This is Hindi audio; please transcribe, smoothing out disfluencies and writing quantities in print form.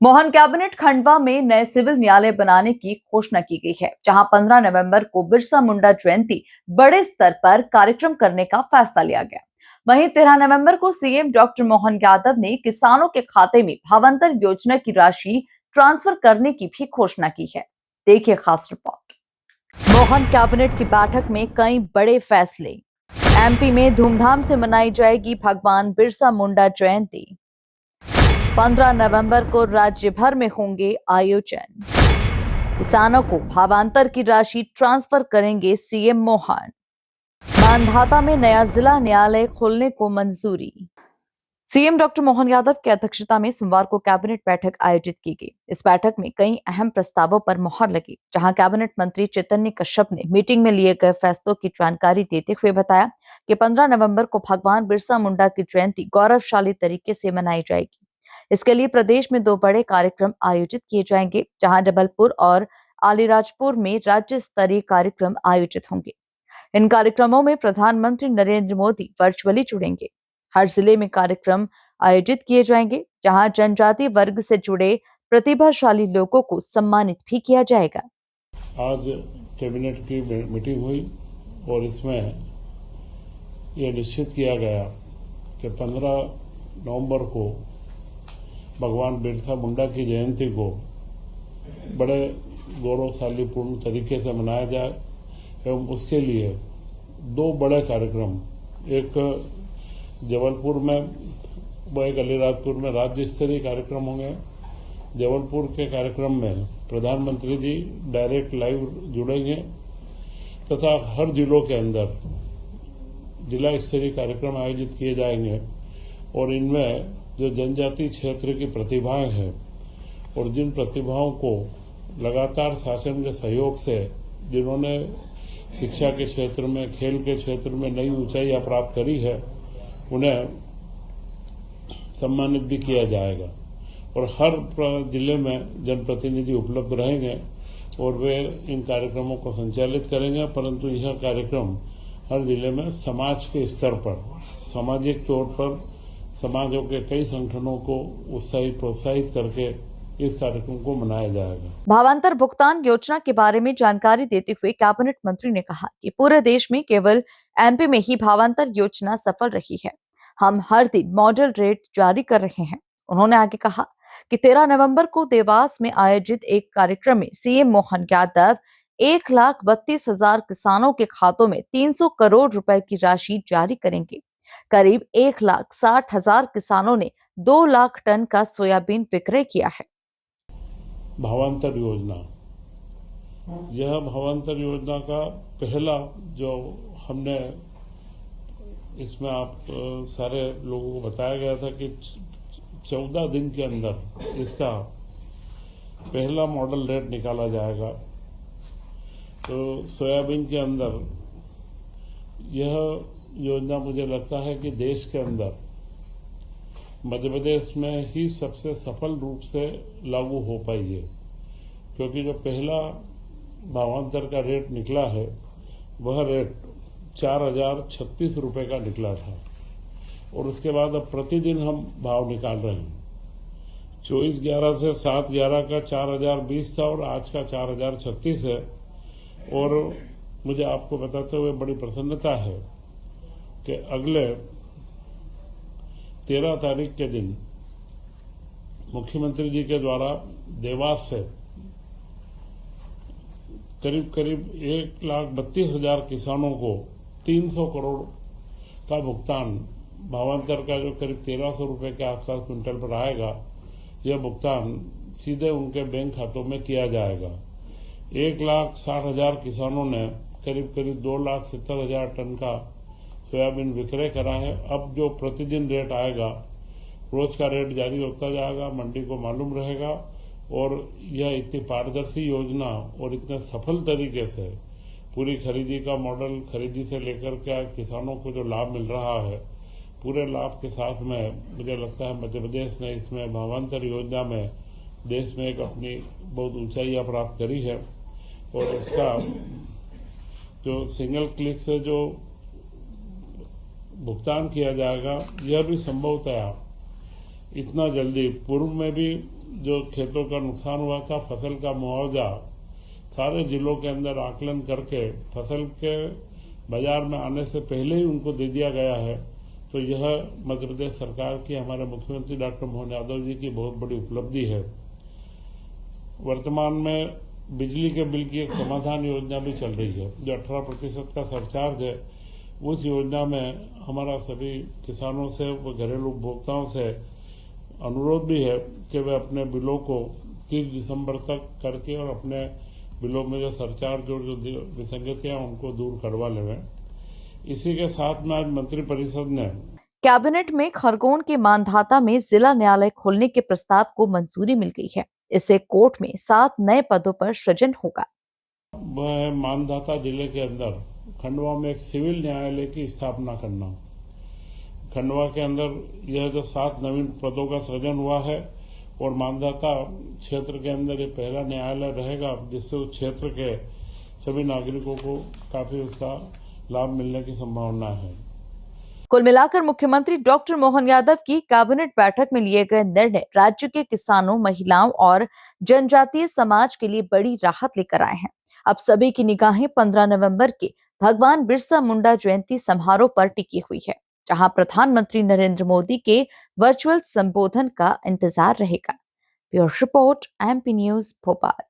मोहन कैबिनेट खंडवा में नए सिविल न्यायालय बनाने की घोषणा की गई है, जहां 15 नवंबर को बिरसा मुंडा जयंती बड़े स्तर पर कार्यक्रम करने का फैसला लिया गया। वहीं 13 नवंबर को सीएम डॉक्टर मोहन यादव ने किसानों के खाते में भावांतर योजना की राशि ट्रांसफर करने की भी घोषणा की है। देखिए खास रिपोर्ट। मोहन कैबिनेट की बैठक में कई बड़े फैसले। एमपी में धूमधाम से मनाई जाएगी भगवान बिरसा मुंडा जयंती। 15 नवंबर को राज्य भर में होंगे आयोजन। किसानों को भावांतर की राशि ट्रांसफर करेंगे सीएम मोहन। मांधाता में नया जिला न्यायालय खोलने को मंजूरी। सीएम डॉक्टर मोहन यादव की अध्यक्षता में सोमवार को कैबिनेट बैठक आयोजित की गई। इस बैठक में कई अहम प्रस्तावों पर मुहर लगी, जहां कैबिनेट मंत्री चैतन्य कश्यप ने मीटिंग में लिए गए फैसलों की जानकारी देते हुए बताया कि 15 नवंबर को भगवान बिरसा मुंडा की जयंती गौरवशाली तरीके से मनाई जाएगी। इसके लिए प्रदेश में 2 बड़े कार्यक्रम आयोजित किए जाएंगे, जहां जबलपुर और अलीराजपुर में राज्य स्तरीय कार्यक्रम आयोजित होंगे। इन कार्यक्रमों में प्रधानमंत्री नरेंद्र मोदी वर्चुअली जुड़ेंगे। हर जिले में कार्यक्रम आयोजित किए जाएंगे, जहां जनजातीय वर्ग से जुड़े प्रतिभाशाली लोगों को सम्मानित भी किया जाएगा। आज कैबिनेट की मीटिंग हुई और इसमें यह निश्चित किया गया कि 15 नवंबर को भगवान बिरसा मुंडा की जयंती को बड़े गौरवशालीपूर्ण तरीके से मनाया जाए एवं उसके लिए 2 बड़े कार्यक्रम, एक जबलपुर में व एक अलीराजपुर में राज्य स्तरीय कार्यक्रम होंगे। जबलपुर के कार्यक्रम में प्रधानमंत्री जी डायरेक्ट लाइव जुड़ेंगे तथा हर जिलों के अंदर जिला स्तरीय कार्यक्रम आयोजित किए जाएंगे और इनमें जो जनजातीय क्षेत्र की प्रतिभाएं हैं और जिन प्रतिभाओं को लगातार शासन के सहयोग से जिन्होंने शिक्षा के क्षेत्र में, खेल के क्षेत्र में नई ऊंचाइयां प्राप्त करी है, उन्हें सम्मानित भी किया जाएगा और हर जिले में जनप्रतिनिधि उपलब्ध रहेंगे और वे इन कार्यक्रमों को संचालित करेंगे। परंतु यह कार्यक्रम हर जिले में समाज के स्तर पर, सामाजिक तौर पर समाजों के कई संगठनों को उत्साहित प्रोत्साहित करके इस कार्यक्रम को मनाया जाएगा। भावांतर भुगतान योजना के बारे में जानकारी देते हुए कैबिनेट मंत्री ने कहा कि पूरे देश में केवल एमपी में ही भावांतर योजना सफल रही है। हम हर दिन मॉडल रेट जारी कर रहे हैं। उन्होंने आगे कहा कि 13 नवंबर को देवास में आयोजित एक कार्यक्रम में सीएम मोहन यादव 1,32,000 किसानों के खातों में 300 करोड़ रुपए की राशि जारी करेंगे। करीब 1,60,000 किसानों ने 2 लाख टन का सोयाबीन विक्रय किया है। भावांतर योजना, यह भावांतर योजना का पहला जो हमने इसमें आप सारे लोगों को बताया गया था कि 14 दिन के अंदर इसका पहला मॉडल रेट निकाला जाएगा। तो सोयाबीन के अंदर यह योजना मुझे लगता है कि देश के अंदर मध्य प्रदेश में ही सबसे सफल रूप से लागू हो पाई है, क्योंकि जो पहला भावांतर का रेट निकला है वह रेट 4,036 रुपए का निकला था और उसके बाद अब प्रतिदिन हम भाव निकाल रहे हैं। 24/11 से 7/11 का 4,020 था और आज का 4,036 है। और मुझे आपको बताते हुए बड़ी प्रसन्नता है कि अगले 13 तारीख के दिन मुख्यमंत्री जी के द्वारा देवास से करीब 1,32,000 किसानों को 300 करोड़ का भुगतान, भावांतर का जो करीब 1,300 रुपए के आसपास क्विंटल पर आएगा, यह भुगतान सीधे उनके बैंक खातों में किया जाएगा। 1,60,000 किसानों ने करीब 2,70,000 टन का सोयाबीन विक्रय करा है। अब जो प्रतिदिन रेट आएगा, रोज का रेट जारी होता जाएगा, मंडी को मालूम रहेगा और यह इतनी पारदर्शी योजना और इतने सफल तरीके से पूरी खरीदी का मॉडल, खरीदी से लेकर के किसानों को जो लाभ मिल रहा है, पूरे लाभ के साथ में मुझे लगता है मध्य प्रदेश ने इसमें भावांतर योजना में देश में एक अपनी बहुत ऊंचाइयां प्राप्त करी है। और इसका जो सिंगल क्लिक से जो भुगतान किया जाएगा, यह भी संभवतः इतना जल्दी, पूर्व में भी जो खेतों का नुकसान हुआ था, फसल का मुआवजा सारे जिलों के अंदर आकलन करके फसल के बाजार में आने से पहले ही उनको दे दिया गया है। तो यह मध्य प्रदेश सरकार की, हमारे मुख्यमंत्री डॉक्टर मोहन यादव जी की बहुत बड़ी उपलब्धि है। वर्तमान में बिजली के बिल की एक समाधान योजना भी चल रही है, जो 18% का सरचार्ज है। उस योजना में हमारा सभी किसानों से व घरेलू उपभोक्ताओं से अनुरोध भी है कि वे अपने बिलों को 30 दिसंबर तक करके और अपने बिलों में जो सरचार्ज और जो विसंगतियां उनको दूर करवा लें। इसी के साथ में आज मंत्रिपरिषद ने कैबिनेट में खरगोन के मानधाता में जिला न्यायालय खोलने के प्रस्ताव को मंजूरी मिल गई है। इससे कोर्ट में 7 नए पदों पर सृजन होगा। वह मानधाता जिले के अंदर खंडवा में एक सिविल न्यायालय की स्थापना करना। खंडवा के अंदर यह जो 7 नवीन पदों का सृजन हुआ है और मानधाता क्षेत्र के अंदर ये पहला न्यायालय रहेगा, जिससे उस क्षेत्र के सभी नागरिकों को काफी उसका लाभ मिलने की संभावना है। कुल मिलाकर मुख्यमंत्री डॉक्टर मोहन यादव की कैबिनेट बैठक में लिए गए निर्णय राज्य के किसानों, महिलाओं और जनजातीय समाज के लिए बड़ी राहत लेकर आए हैं। अब सभी की निगाहें 15 नवंबर के भगवान बिरसा मुंडा जयंती समारोह पर टिकी हुई है, जहां प्रधानमंत्री नरेंद्र मोदी के वर्चुअल संबोधन का इंतजार रहेगा। Bureau report, MP news, Bhopal.